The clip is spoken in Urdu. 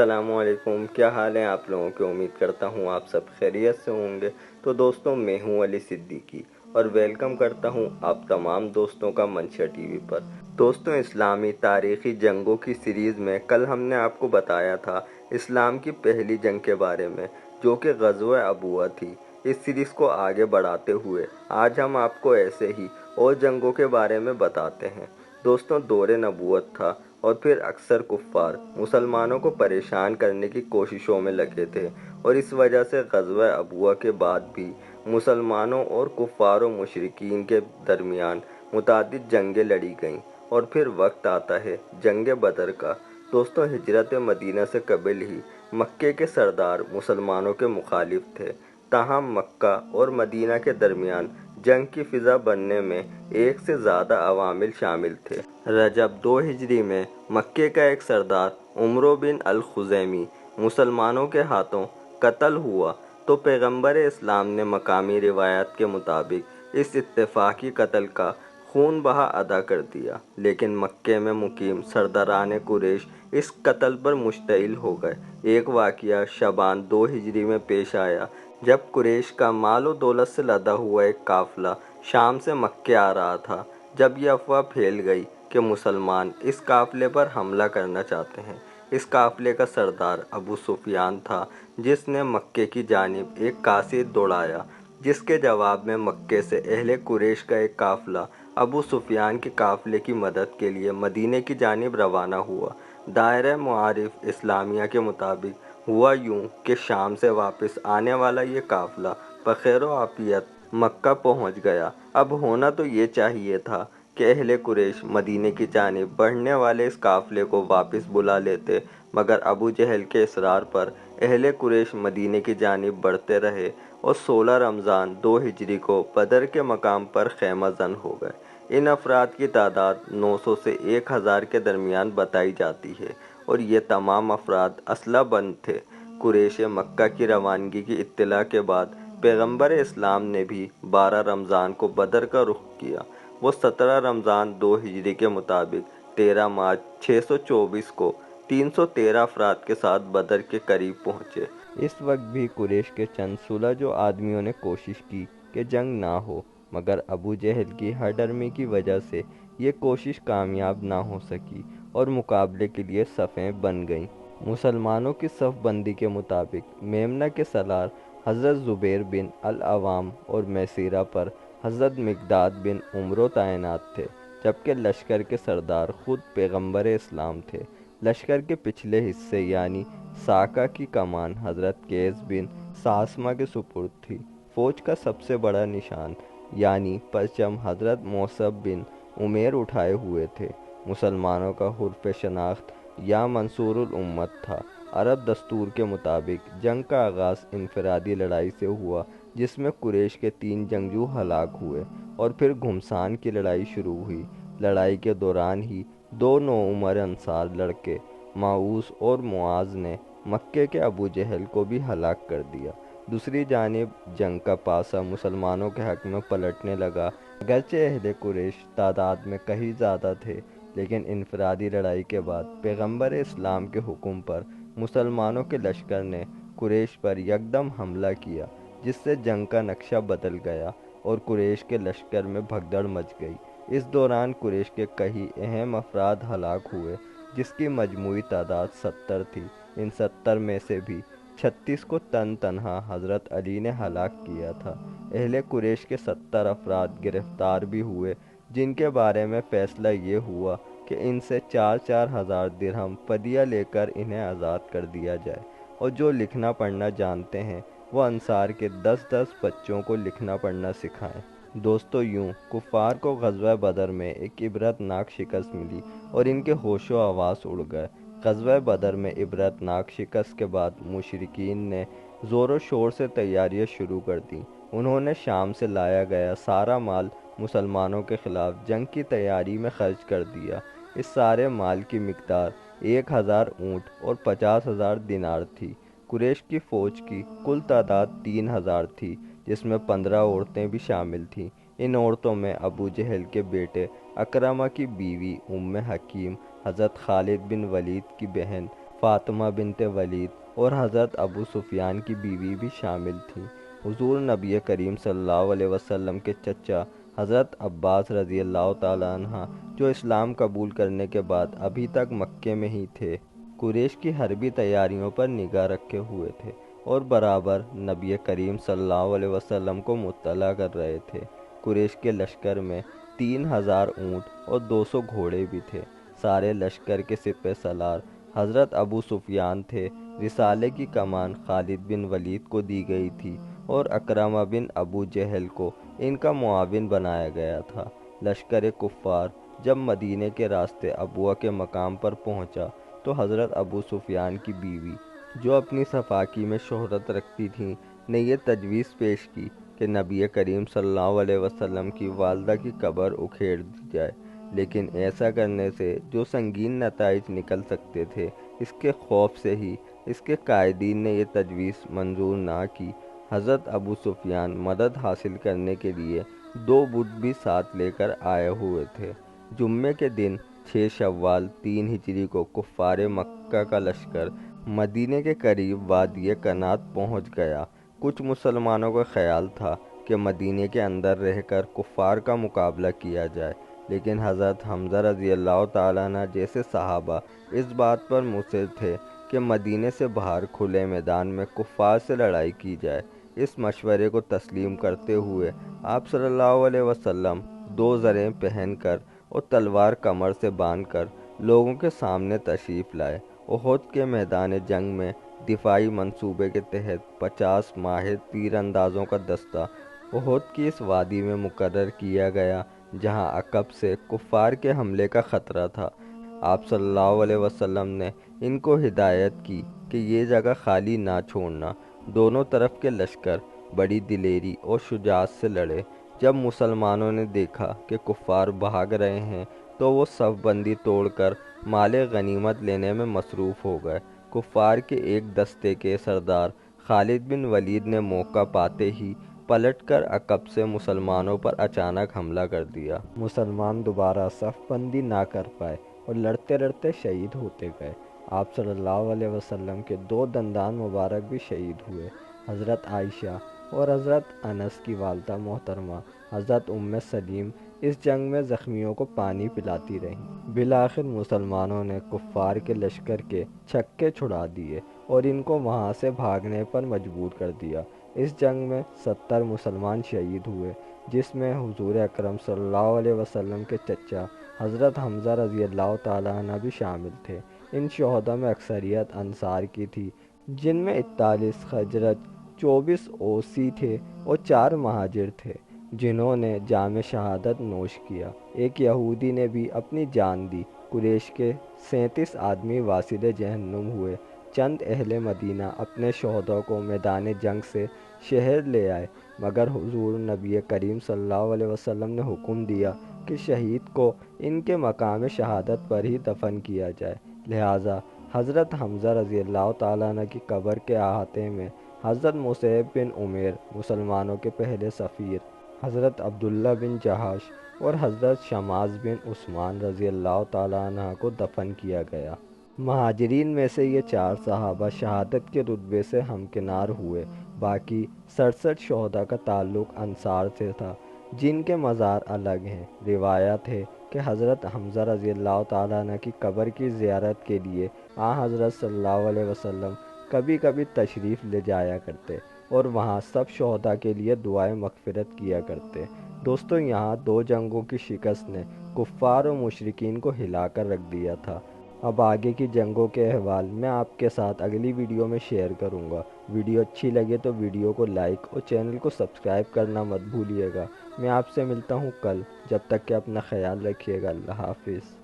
السلام علیکم، کیا حال ہیں آپ لوگوں کے؟ امید کرتا ہوں آپ سب خیریت سے ہوں گے۔ تو دوستوں، میں ہوں علی صدیقی اور ویلکم کرتا ہوں آپ تمام دوستوں کا منشا ٹی وی پر۔ دوستوں، اسلامی تاریخی جنگوں کی سیریز میں کل ہم نے آپ کو بتایا تھا اسلام کی پہلی جنگ کے بارے میں، جو کہ غزوہ ابوہ تھی۔ اس سیریز کو آگے بڑھاتے ہوئے آج ہم آپ کو ایسے ہی اور جنگوں کے بارے میں بتاتے ہیں۔ دوستوں، دور نبوت تھا اور پھر اکثر کفار مسلمانوں کو پریشان کرنے کی کوششوں میں لگے تھے، اور اس وجہ سے غزوہ ابوہ کے بعد بھی مسلمانوں اور کفار و مشرکین کے درمیان متعدد جنگیں لڑی گئیں۔ اور پھر وقت آتا ہے جنگ بدر کا۔ دوستوں، ہجرت مدینہ سے قبل ہی مکے کے سردار مسلمانوں کے مخالف تھے، تاہم مکہ اور مدینہ کے درمیان جنگ کی فضا بننے میں ایک سے زیادہ عوامل شامل تھے۔ رجب 2 ہجری میں مکے کا ایک سردار عمرو بن الخزیمی مسلمانوں کے ہاتھوں قتل ہوا تو پیغمبر اسلام نے مقامی روایات کے مطابق اس اتفاقی قتل کا خون بہا ادا کر دیا، لیکن مکے میں مقیم سرداران قریش اس قتل پر مشتعل ہو گئے۔ ایک واقعہ شعبان 2 ہجری میں پیش آیا، جب قریش کا مال و دولت سے لدا ہوا ایک قافلہ شام سے مکے آ رہا تھا۔ جب یہ افواہ پھیل گئی کہ مسلمان اس قافلے پر حملہ کرنا چاہتے ہیں، اس قافلے کا سردار ابو سفیان تھا، جس نے مکے کی جانب ایک قاصد دوڑایا، جس کے جواب میں مکے سے اہل قریش کا ایک قافلہ ابو سفیان کے قافلے کی مدد کے لیے مدینہ کی جانب روانہ ہوا۔ دائرہ معارف اسلامیہ کے مطابق ہوا یوں کہ شام سے واپس آنے والا یہ قافلہ بخیر و عافیت مکہ پہنچ گیا۔ اب ہونا تو یہ چاہیے تھا کہ اہل قریش مدینہ کی جانب بڑھنے والے اس قافلے کو واپس بلا لیتے، مگر ابو جہل کے اصرار پر اہل قریش مدینہ کی جانب بڑھتے رہے اور 16 رمضان 2 ہجری کو بدر کے مقام پر خیمہ زن ہو گئے۔ ان افراد کی تعداد 900 سے 1000 کے درمیان بتائی جاتی ہے، اور یہ تمام افراد اسلحہ بند تھے۔ قریش مکہ کی روانگی کی اطلاع کے بعد پیغمبر اسلام نے بھی 12 رمضان کو بدر کا رخ کیا۔ وہ 17 رمضان 2 ہجری کے مطابق 13 مارچ 624 کو 313 افراد کے ساتھ بدر کے قریب پہنچے۔ اس وقت بھی قریش کے چند سلجھو آدمیوں نے کوشش کی کہ جنگ نہ ہو، مگر ابو جہل کی ہڈرمی کی وجہ سے یہ کوشش کامیاب نہ ہو سکی اور مقابلے کے لیے صفیں بن گئیں۔ مسلمانوں کی صف بندی کے مطابق میمنہ کے سالار حضرت زبیر بن العوام اور میسرہ پر حضرت مقداد بن عمرو تعینات تھے، جبکہ لشکر کے سردار خود پیغمبر اسلام تھے۔ لشکر کے پچھلے حصے یعنی ساکہ کی کمان حضرت قیس بن صاصمہ کے سپرد تھی۔ فوج کا سب سے بڑا نشان یعنی پرچم حضرت مصعب بن عمیر اٹھائے ہوئے تھے۔ مسلمانوں کا حرف شناخت یا منصور الامت تھا۔ عرب دستور کے مطابق جنگ کا آغاز انفرادی لڑائی سے ہوا، جس میں قریش کے 3 جنگجو ہلاک ہوئے، اور پھر گھمسان کی لڑائی شروع ہوئی۔ لڑائی کے دوران ہی 2 نوعمر انصار لڑکے ماؤس اور معاذ نے مکے کے ابو جہل کو بھی ہلاک کر دیا۔ دوسری جانب جنگ کا پاسا مسلمانوں کے حق میں پلٹنے لگا۔ اگرچہ اہل قریش تعداد میں کہیں زیادہ تھے، لیکن انفرادی لڑائی کے بعد پیغمبر اسلام کے حکم پر مسلمانوں کے لشکر نے قریش پر یکدم حملہ کیا، جس سے جنگ کا نقشہ بدل گیا اور قریش کے لشکر میں بھگدڑ مچ گئی۔ اس دوران قریش کے کئی اہم افراد ہلاک ہوئے، جس کی مجموعی تعداد 70 تھی۔ ان 70 میں سے بھی 36 کو تنہا حضرت علی نے ہلاک کیا تھا۔ اہل قریش کے 70 افراد گرفتار بھی ہوئے، جن کے بارے میں فیصلہ یہ ہوا کہ ان سے 4 ہزار درہم فدیہ لے کر انہیں آزاد کر دیا جائے، اور جو لکھنا پڑھنا جانتے ہیں وہ انصار کے 10 بچوں کو لکھنا پڑھنا سکھائیں۔ دوستو، یوں کفار کو غزوہ بدر میں ایک عبرت ناک شکست ملی اور ان کے ہوش و حواس اڑ گئے۔ غزوہ بدر میں عبرت ناک شکست کے بعد مشرکین نے زور و شور سے تیاریاں شروع کر دیں۔ انہوں نے شام سے لایا گیا سارا مال مسلمانوں کے خلاف جنگ کی تیاری میں خرچ کر دیا۔ اس سارے مال کی مقدار 1000 اونٹ اور 50,000 دینار تھی۔ قریش کی فوج کی کل تعداد 3000 تھی، جس میں 15 عورتیں بھی شامل تھیں۔ ان عورتوں میں ابو جہل کے بیٹے اکرمہ کی بیوی ام حکیم، حضرت خالد بن ولید کی بہن فاطمہ بنت ولید اور حضرت ابو سفیان کی بیوی بھی شامل تھیں۔ حضور نبی کریم صلی اللہ علیہ وسلم کے چچا حضرت عباس رضی اللہ تعالیٰ عنہ جو اسلام قبول کرنے کے بعد ابھی تک مکے میں ہی تھے، قریش کی حربی تیاریوں پر نگاہ رکھے ہوئے تھے اور برابر نبی کریم صلی اللہ علیہ وسلم کو مطلع کر رہے تھے۔ قریش کے لشکر میں 3000 اونٹ اور 200 گھوڑے بھی تھے۔ سارے لشکر کے سپہ سالار حضرت ابو سفیان تھے۔ رسالے کی کمان خالد بن ولید کو دی گئی تھی اور اکرمہ بن ابو جہل کو ان کا معاون بنایا گیا تھا۔ لشکر کفار جب مدینے کے راستے ابوا کے مقام پر پہنچا تو حضرت ابو سفیان کی بیوی، جو اپنی صفاکی میں شہرت رکھتی تھیں، نے یہ تجویز پیش کی کہ نبی کریم صلی اللہ علیہ وسلم کی والدہ کی قبر اکھیڑ دی جائے، لیکن ایسا کرنے سے جو سنگین نتائج نکل سکتے تھے، اس کے خوف سے ہی اس کے قائدین نے یہ تجویز منظور نہ کی۔ حضرت ابو سفیان مدد حاصل کرنے کے لیے 2 بت بھی ساتھ لے کر آئے ہوئے تھے۔ جمعے کے دن 6 شوال 3 ہجری کو کفار مکہ کا لشکر مدینے کے قریب وادی کنات پہنچ گیا۔ کچھ مسلمانوں کا خیال تھا کہ مدینے کے اندر رہ کر کفار کا مقابلہ کیا جائے، لیکن حضرت حمزہ رضی اللہ تعالیٰ عنہ جیسے صحابہ اس بات پر مصر تھے کہ مدینے سے باہر کھلے میدان میں کفار سے لڑائی کی جائے۔ اس مشورے کو تسلیم کرتے ہوئے آپ صلی اللہ علیہ وسلم 2 زریں پہن کر اور تلوار کمر سے باندھ کر لوگوں کے سامنے تشریف لائے۔ احد کے میدان جنگ میں دفاعی منصوبے کے تحت 50 ماہر تیر اندازوں کا دستہ احد کی اس وادی میں مقرر کیا گیا، جہاں عقب سے کفار کے حملے کا خطرہ تھا۔ آپ صلی اللہ علیہ وسلم نے ان کو ہدایت کی کہ یہ جگہ خالی نہ چھوڑنا۔ دونوں طرف کے لشکر بڑی دلیری اور شجاعت سے لڑے۔ جب مسلمانوں نے دیکھا کہ کفار بھاگ رہے ہیں تو وہ صف بندی توڑ کر مال غنیمت لینے میں مصروف ہو گئے۔ کفار کے ایک دستے کے سردار خالد بن ولید نے موقع پاتے ہی پلٹ کر عقب سے مسلمانوں پر اچانک حملہ کر دیا۔ مسلمان دوبارہ صف بندی نہ کر پائے اور لڑتے لڑتے شہید ہوتے گئے۔ آپ صلی اللہ علیہ وسلم کے 2 دندان مبارک بھی شہید ہوئے۔ حضرت عائشہ اور حضرت انس کی والدہ محترمہ حضرت ام سلیم اس جنگ میں زخمیوں کو پانی پلاتی رہیں۔ بالآخر مسلمانوں نے کفار کے لشکر کے چھکے چھڑا دیے اور ان کو وہاں سے بھاگنے پر مجبور کر دیا۔ اس جنگ میں 70 مسلمان شہید ہوئے، جس میں حضور اکرم صلی اللہ علیہ وسلم کے چچا حضرت حمزہ رضی اللہ تعالیٰ عنہ بھی شامل تھے۔ ان شہداء میں اکثریت انصار کی تھی، جن میں 41 خزرج، 24 اوسی تھے اور 4 مہاجر تھے، جنہوں نے جام شہادت نوش کیا۔ ایک یہودی نے بھی اپنی جان دی۔ قریش کے 37 آدمی واصل جہنم ہوئے۔ چند اہل مدینہ اپنے شہداء کو میدان جنگ سے شہر لے آئے، مگر حضور نبی کریم صلی اللہ علیہ وسلم نے حکم دیا کہ شہید کو ان کے مقام شہادت پر ہی دفن کیا جائے۔ لہٰذا حضرت حمزہ رضی اللہ تعالیٰ عنہ کی قبر کے احاطے میں حضرت مصعب بن عمیر مسلمانوں کے پہلے سفیر، حضرت عبداللہ بن جہش اور حضرت شماس بن عثمان رضی اللہ تعالیٰ عنہ کو دفن کیا گیا۔ مہاجرین میں سے یہ 4 صحابہ شہادت کے رتبے سے ہمکنار ہوئے۔ باقی 67 شہداء کا تعلق انصار سے تھا، جن کے مزار الگ ہیں۔ روایت ہے کہ حضرت حمزہ رضی اللہ تعالیٰ عنہ کی قبر کی زیارت کے لیے حضرت صلی اللہ علیہ وسلم کبھی کبھی تشریف لے جایا کرتے اور وہاں سب شہداء کے لیے دعائے مغفرت کیا کرتے۔ دوستو، یہاں 2 جنگوں کی شکست نے کفار و مشرکین کو ہلا کر رکھ دیا تھا۔ اب آگے کی جنگوں کے احوال میں آپ کے ساتھ اگلی ویڈیو میں شیئر کروں گا۔ ویڈیو اچھی لگے تو ویڈیو کو لائک اور چینل کو سبسکرائب کرنا مت بھولیے گا۔ میں آپ سے ملتا ہوں کل، جب تک کہ اپنا خیال رکھیے گا۔ اللہ حافظ۔